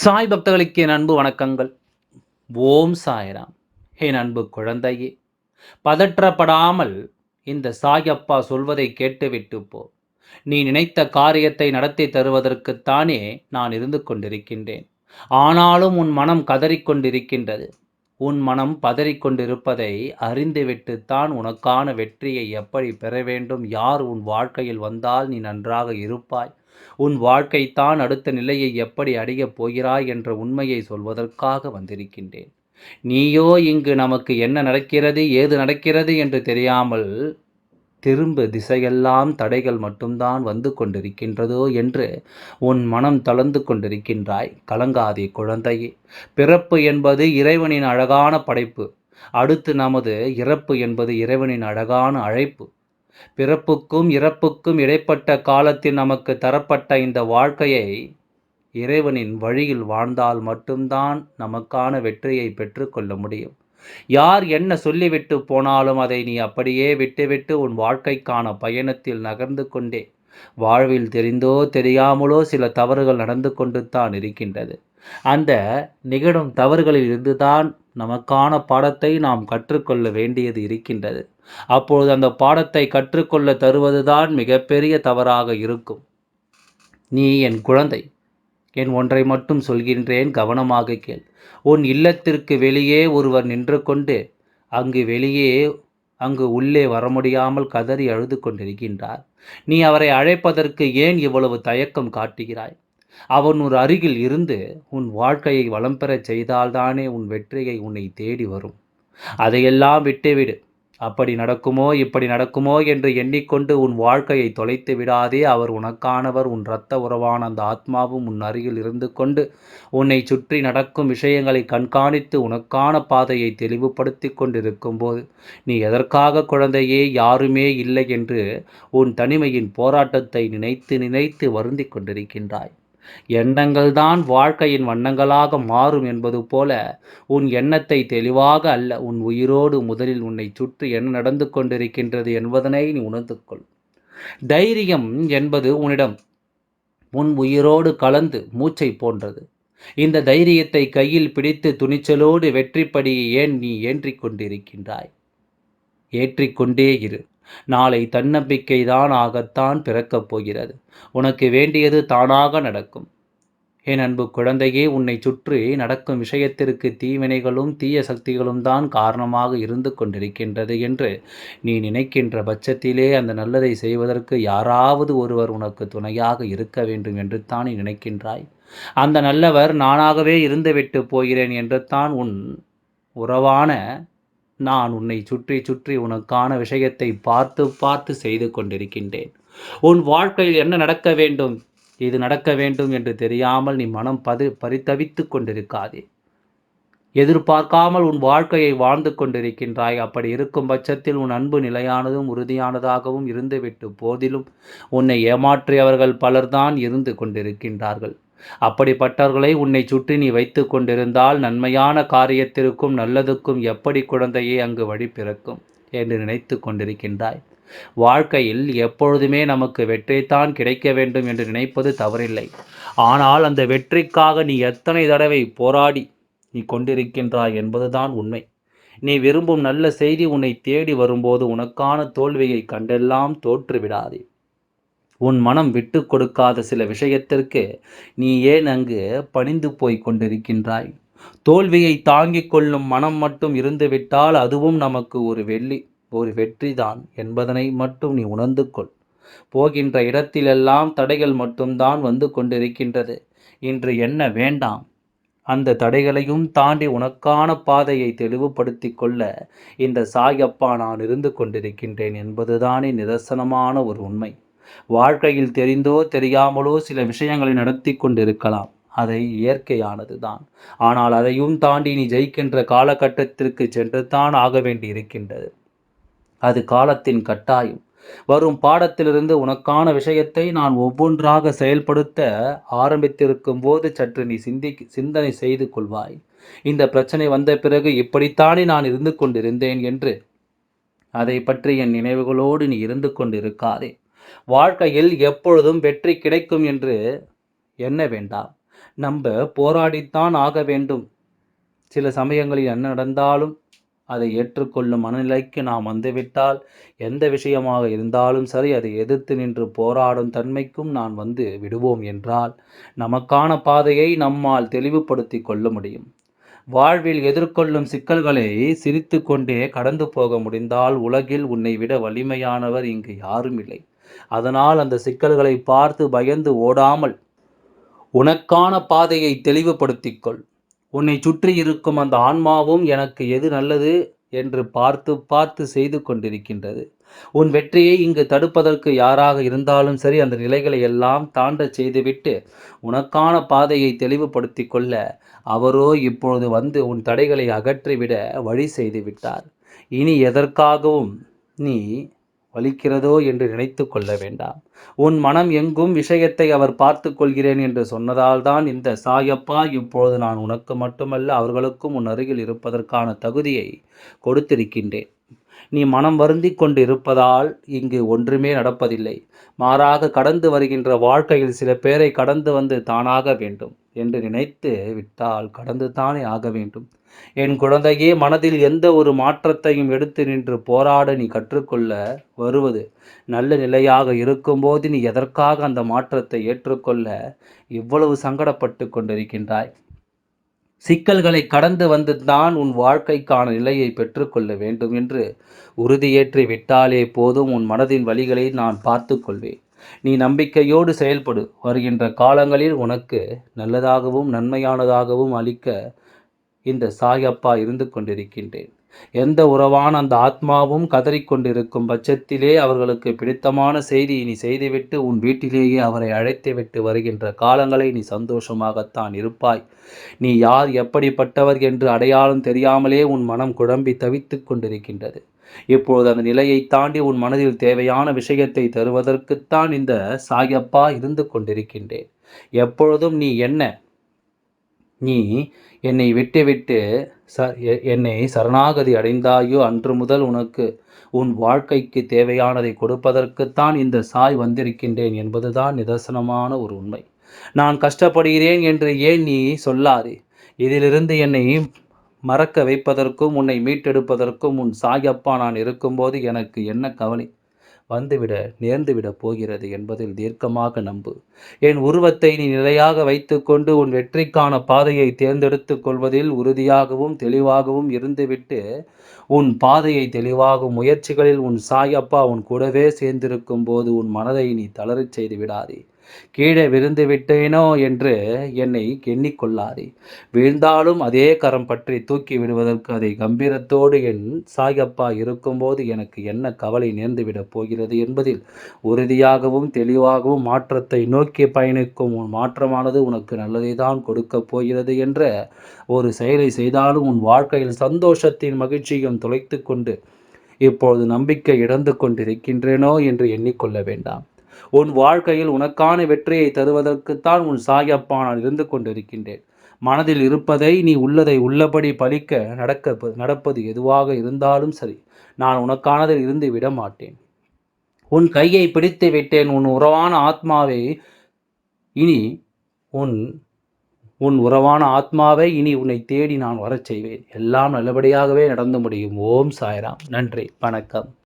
சாய் பக்தர்களுக்கு என் அன்பு வணக்கங்கள். ஓம் சாய்ராம். என் அன்பு குழந்தையே, பதற்றப்படாமல் இந்த சாயப்பா சொல்வதை கேட்டுவிட்டு போ. நீ நினைத்த காரியத்தை நடத்தி தருவதற்குத்தானே நான் இருந்து கொண்டிருக்கின்றேன். ஆனாலும் உன் மனம் கதறிக்கொண்டிருக்கின்றது. உன் மனம் பதறிக்கொண்டிருப்பதை அறிந்துவிட்டுத்தான் உனக்கான வெற்றியை எப்படி பெற வேண்டும், யார் உன் வாழ்க்கையில் வந்தால் நீ நன்றாக இருப்பாய், உன் வாழ்க்கைத்தான் அடுத்த நிலையை எப்படி அடையப் போகிறாய் என்ற உண்மையை சொல்வதற்காக வந்திருக்கின்றேன். நீயோ இங்கு நமக்கு என்ன நடக்கிறது, ஏது நடக்கிறது என்று தெரியாமல் திரும்ப திசையெல்லாம் தடைகள் மட்டும்தான் வந்து கொண்டிருக்கின்றதோ என்று உன் மனம் தளர்ந்து கொண்டிருக்கின்றாய். கலங்காதே குழந்தையே. பிறப்பு என்பது இறைவனின் அழகான படைப்பு. அடுத்து நமது இறப்பு என்பது இறைவனின் அழகான அழைப்பு. பிறப்புக்கும் இறப்புக்கும் இடைப்பட்ட காலத்தில் நமக்கு தரப்பட்ட இந்த வாழ்க்கையை இறைவனின் வழியில் வாழ்ந்தால் மட்டும்தான் நமக்கான வெற்றியை பெற்றுக்கொள்ள முடியும். யார் என்ன சொல்லிவிட்டு போனாலும் அதை நீ அப்படியே விட்டுவிட்டு உன் வாழ்க்கைக்கான பயணத்தில் நகர்ந்து கொண்டே வாழ்வில் தெரிந்தோ தெரியாமலோ சில தவறுகள் நடந்து கொண்டு தான் இருக்கின்றது. அந்த நிகழும் தவறுகளில் இருந்துதான் நமக்கான பாடத்தை நாம் கற்றுக்கொள்ள வேண்டியது இருக்கின்றது. அப்பொழுது அந்த பாடத்தை கற்றுக்கொள்ள தருவதுதான் மிகப்பெரிய தவறாக இருக்கும். நீ என் குழந்தை, என் ஒன்றை மட்டும் சொல்கின்றேன், கவனமாக கேள். உன் இல்லத்திற்கு வெளியே ஒருவர் நின்று கொண்டு அங்கு உள்ளே வர முடியாமல் கதறி அழுது கொண்டிருக்கின்றார். நீ அவரை அழைப்பதற்கு ஏன் இவ்வளவு தயக்கம் காட்டுகிறாய்? அவன் ஒரு அருகில் இருந்து உன் வாழ்க்கையை வளம் பெறச் செய்தால்தானே உன் வெற்றியை உன்னை தேடி வரும். அதையெல்லாம் விட்டுவிடு. அப்படி நடக்குமோ இப்படி நடக்குமோ என்று எண்ணிக்கொண்டு உன் வாழ்க்கையை தொலைத்து விடாதே. அவர் உனக்கானவர். உன் இரத்த உறவான அந்த ஆத்மாவும் உன் அருகில் இருந்து கொண்டு உன்னை சுற்றி நடக்கும் விஷயங்களை கண்காணித்து உனக்கான பாதையை தெளிவுபடுத்தி கொண்டிருக்கும் போது நீ எதற்காக குழந்தையே யாருமே இல்லை என்று உன் தனிமையின் போராட்டத்தை நினைத்து நினைத்து வருந்தி கொண்டிருக்கின்றாய்? எண்ணங்கள் தான் வாழ்க்கையின் வண்ணங்களாக மாறும் என்பது போல உன் எண்ணத்தை தெளிவாக அல்ல, உன் உயிரோடு முதலில் உன்னை சுற்றி என்ன நடந்து கொண்டிருக்கின்றது என்பதனை நீ உணர்ந்து கொள். தைரியம் என்பது உன் உயிரோடு கலந்து மூச்சை போன்றது. இந்த தைரியத்தை கையில் பிடித்து துணிச்சலோடு வெற்றிப்படியை ஏன் நீ ஏற்றிக் கொண்டிருக்கின்றாய்? ஏற்றிக்கொண்டே இரு. நாளை தன்னம்பிக்கை தான் ஆகத்தான் பிறக்கப் போகிறது. உனக்கு வேண்டியது தானாக நடக்கும். என் அன்பு குழந்தையே, உன்னை சுற்றி நடக்கும் விஷயத்திற்கு தீவினைகளும் தீய சக்திகளும் தான் காரணமாக இருந்து கொண்டிருக்கின்றது என்று நீ நினைக்கின்ற பட்சத்திலே அந்த நல்லதை செய்வதற்கு யாராவது ஒருவர் உனக்கு துணையாக இருக்க வேண்டும் என்று தான் நீ நினைக்கின்றாய். அந்த நல்லவர் நானாகவே இருந்துவிட்டு போகிறேன் என்று தான் உன் உறவான நான் உன்னை சுற்றி சுற்றி உனக்கான விஷயத்தை பார்த்து பார்த்து செய்து கொண்டிருக்கின்றேன். உன் வாழ்க்கையில் என்ன நடக்க வேண்டும், இது நடக்க வேண்டும் என்று தெரியாமல் நீ மனம் பரிதவித்து கொண்டிருக்காதே. எதிர்பார்க்காமல் உன் வாழ்க்கையை வாழ்ந்து கொண்டிருக்கின்றாய். அப்படி இருக்கும் பட்சத்தில் உன் அன்பு நிலையானதும் உறுதியானதாகவும் இருந்துவிட்டு போதிலும் உன்னை ஏமாற்றியவர்கள் பலர்தான் இருந்து கொண்டிருக்கின்றார்கள். அப்படிப்பட்டவர்களை உன்னை சுற்றி நீ வைத்து கொண்டிருந்தால் நன்மையான காரியத்திற்கும் நல்லதுக்கும் எப்படி குழந்தையே அங்கு வழி பிறக்கும் என்று நினைத்து கொண்டிருக்கின்றாய்? வாழ்க்கையில் எப்பொழுதுமே நமக்கு வெற்றித்தான் கிடைக்க வேண்டும் என்று நினைப்பது தவறில்லை. ஆனால் அந்த வெற்றிக்காக நீ எத்தனை தடவை போராடி நீ கொண்டிருக்கின்றாய் என்பதுதான் உண்மை. நீ விரும்பும் நல்ல செய்தி உன்னை தேடி வரும்போது உனக்கான தோல்வியை கண்டெல்லாம் தோற்றுவிடாதே. உன் மனம் விட்டு கொடுக்காத சில விஷயத்திற்கு நீ ஏன் அங்கு பணிந்து போய் கொண்டிருக்கின்றாய்? தோல்வியை தாங்கிக் கொள்ளும் மனம் மட்டும் இருந்துவிட்டால் அதுவும் நமக்கு ஒரு வெற்றிதான் என்பதனை மட்டும் நீ உணர்ந்து கொள். போகின்ற இடத்திலெல்லாம் தடைகள் மட்டும்தான் வந்து கொண்டிருக்கின்றது. இன்று என்ன வேண்டாம், அந்த தடைகளையும் தாண்டி உனக்கான பாதையை தெளிவுபடுத்தி கொள்ள இந்த சாயப்பா நான் இருந்து கொண்டிருக்கின்றேன் என்பதுதானே நிதர்சனமான ஒரு உண்மை. வாழ்க்கையில் தெரிந்தோ தெரியாமலோ சில விஷயங்களை நடத்தி கொண்டிருக்கலாம். அதை இயற்கையானது தான். ஆனால் அதையும் தாண்டி நீ ஜெயிக்கின்ற காலகட்டத்திற்கு சென்று தான் ஆக வேண்டி இருக்கின்றது. அது காலத்தின் கட்டாயம். வரும் பாடத்திலிருந்து உனக்கான விஷயத்தை நான் ஒவ்வொன்றாக செயல்படுத்த ஆரம்பித்திருக்கும் போது சற்று நீ சிந்தனை செய்து கொள்வாய். இந்த பிரச்சனை வந்த பிறகு இப்படித்தானே நான் இருந்து கொண்டிருந்தேன் என்று அதை பற்றி என் நினைவுகளோடு நீ இருந்து கொண்டிருக்காதே. வாழ்க்கையில் எப்பொழுதும் வெற்றி கிடைக்கும் என்று எண்ண வேண்டாம். நம்ப போராடித்தான் ஆக வேண்டும். சில சமயங்களில் என்ன நடந்தாலும் அதை ஏற்றுக்கொள்ளும் மனநிலைக்கு நாம் வந்துவிட்டால், எந்த விஷயமாக இருந்தாலும் சரி, அதை எதிர்த்து நின்று போராடும் தன்மைக்கும் நான் வந்து விடுவோம் என்றால், நமக்கான பாதையை நம்மால் தெளிவுபடுத்திக் கொள்ள முடியும். வாழ்வில் எதிர்கொள்ளும் சிக்கல்களை சிரித்துக்கொண்டே கடந்து போக முடிந்தால், உலகில் உன்னை விட வலிமையானவர் இங்கு யாரும் இல்லை. அதனால் அந்த சிக்கல்களை பார்த்து பயந்து ஓடாமல், உனக்கான பாதையை தெளிவுபடுத்திக் கொள். உன்னை சுற்றி இருக்கும் அந்த ஆன்மாவும் எனக்கு எது நல்லது என்று பார்த்து பார்த்து செய்து கொண்டிருக்கின்றது. உன் வெற்றியை இங்கு தடுப்பதற்கு யாராக இருந்தாலும் சரி, அந்த நிலைகளை எல்லாம் தாண்டச் செய்துவிட்டு உனக்கான பாதையை தெளிவுபடுத்திக் கொள்ள அவரோ இப்பொழுது வந்து உன் தடைகளை அகற்றிவிட வழி செய்து விட்டார். இனி எதற்காகவும் நீ வலிக்கிறதோ என்று நினைத்து கொள்ள வேண்டாம். உன் மனம் எங்கும் விஷயத்தை அவர் பார்த்து கொள்கிறேன் என்று சொன்னதால்தான் இந்த சாயப்பா இப்பொழுது நான் உனக்கு மட்டுமல்ல அவர்களுக்கும் உன் அருகில் இருப்பதற்கான தகுதியை கொடுத்திருக்கின்றேன். நீ மனம் வருந்தி கொண்டு இருப்பதால் இங்கு ஒன்றுமே நடப்பதில்லை. மாறாக கடந்து வருகின்ற வாழ்க்கையில் சில பேரை கடந்து வந்து தானாக வேண்டும் என்று நினைத்து விட்டால் கடந்து தானே ஆக வேண்டும். என் குழந்தையே, மனதில் எந்த ஒரு மாற்றத்தையும் எடுத்து நின்று போராட நீ கற்றுக்கொள்ள வருவது நல்ல நிலையாக இருக்கும்போது நீ எதற்காக அந்த மாற்றத்தை ஏற்றுக்கொள்ள இவ்வளவு சங்கடப்பட்டு கொண்டிருக்கின்றாய்? சிக்கல்களை கடந்து வந்து தான் உன் வாழ்க்கைக்கான நிலையை பெற்றுக்கொள்ள வேண்டும் என்று உறுதியேற்றி விட்டாலே போதும். உன் மனதின் வழிகளை நான் பார்த்து கொள்வேன். நீ நம்பிக்கையோடு செயல்படு. வருகின்ற காலங்களில் உனக்கு நல்லதாகவும் நன்மையானதாகவும் அளிக்க இந்த சாயப்பா இருந்து கொண்டிருக்கின்றேன். எந்த உறவான அந்த ஆத்மாவும் கதறிக்கொண்டிருக்கும் பட்சத்திலே அவர்களுக்கு பிடித்தமான செய்தி நீ செய்துவிட்டு உன் வீட்டிலேயே அவரை அழைத்துவிட்டு வருகின்ற காலங்களை நீ சந்தோஷமாகத்தான் இருப்பாய். நீ யார், எப்படிப்பட்டவர் என்று அடையாளம் தெரியாமலே உன் மனம் குழம்பி தவித்து கொண்டிருக்கின்றது. இப்பொழுது அந்த நிலையை தாண்டி உன் மனதில் தேவையான விஷயத்தை தருவதற்குத்தான் இந்த சாயப்பா இருந்து கொண்டிருக்கின்றேன். எப்பொழுதும் நீ என்னை விட்டுவிட்டு என்னை சரணாகதி அடைந்தாயோ அன்று முதல் உனக்கு உன் வாழ்க்கைக்கு தேவையானதை கொடுப்பதற்குத்தான் இந்த சாய் வந்திருக்கின்றேன் என்பதுதான் நிதர்சனமான ஒரு உண்மை. நான் கஷ்டப்படுகிறேன் என்று ஏன் நீ சொல்லாதே. இதிலிருந்து என்னை மறக்க வைப்பதற்கும் உன்னை மீட்டெடுப்பதற்கும் உன் சாயப்பா நான் இருக்கும்போது எனக்கு என்ன கவலை? நேர்ந்துவிட போகிறது என்பதில் தீர்க்கமாக நம்பு. என் உருவத்தை நீ நிலையாக வைத்துக்கொண்டு உன் வெற்றிக்கான பாதையை தேர்ந்தெடுத்துக் கொள்வதில் உறுதியாகவும் தெளிவாகவும் இருந்துவிட்டு உன் பாதையை தெளிவாகும் முயற்சிகளில் உன் சாயப்பா உன் கூடவே சேர்ந்திருக்கும் போது உன் மனதை நீ தளரச் செய்து விடாதே. கீழே விழுந்து விட்டேனோ என்று என்னை எண்ணிக்கொள்ளாதே. வீழ்ந்தாலும் அதே கரம் பற்றி தூக்கி விடுவதற்கு அதை கம்பீரத்தோடு என் சாயப்பா இருக்கும்போது எனக்கு என்ன கவலை நேர்ந்துவிடப் போகிறது என்பதில் உறுதியாகவும் தெளிவாகவும் மாற்றத்தை நோக்கி பயணிக்கும் உன் மாற்றமானது உனக்கு நல்லதை தான் கொடுக்கப் போகிறது என்ற ஒரு செயலை செய்தாலும் உன் வாழ்க்கையில் சந்தோஷத்தின் மகிழ்ச்சியும் தொலைத்து கொண்டு இப்பொழுது நம்பிக்கை இழந்து கொண்டிருக்கின்றேனோ என்று எண்ணிக்கொள்ள வேண்டாம். உன் வாழ்க்கையில் உனக்கான வெற்றியை தருவதற்குத்தான் உன் சாயப்பா நான் இருந்து கொண்டிருக்கின்றேன். மனதில் இருப்பதை நீ உள்ளதை உள்ளபடி பலிக்க நடப்பது எதுவாக இருந்தாலும் சரி, நான் உனக்கானதில் இருந்து விட மாட்டேன். உன் கையை பிடித்து விட்டேன். உன் உறவான ஆத்மாவை இனி உன் உறவான ஆத்மாவை இனி உன்னை தேடி நான் வரச் செய்வேன். எல்லாம் நல்லபடியாகவே நடந்து முடியும். ஓம் சாய்ராம். நன்றி. வணக்கம்.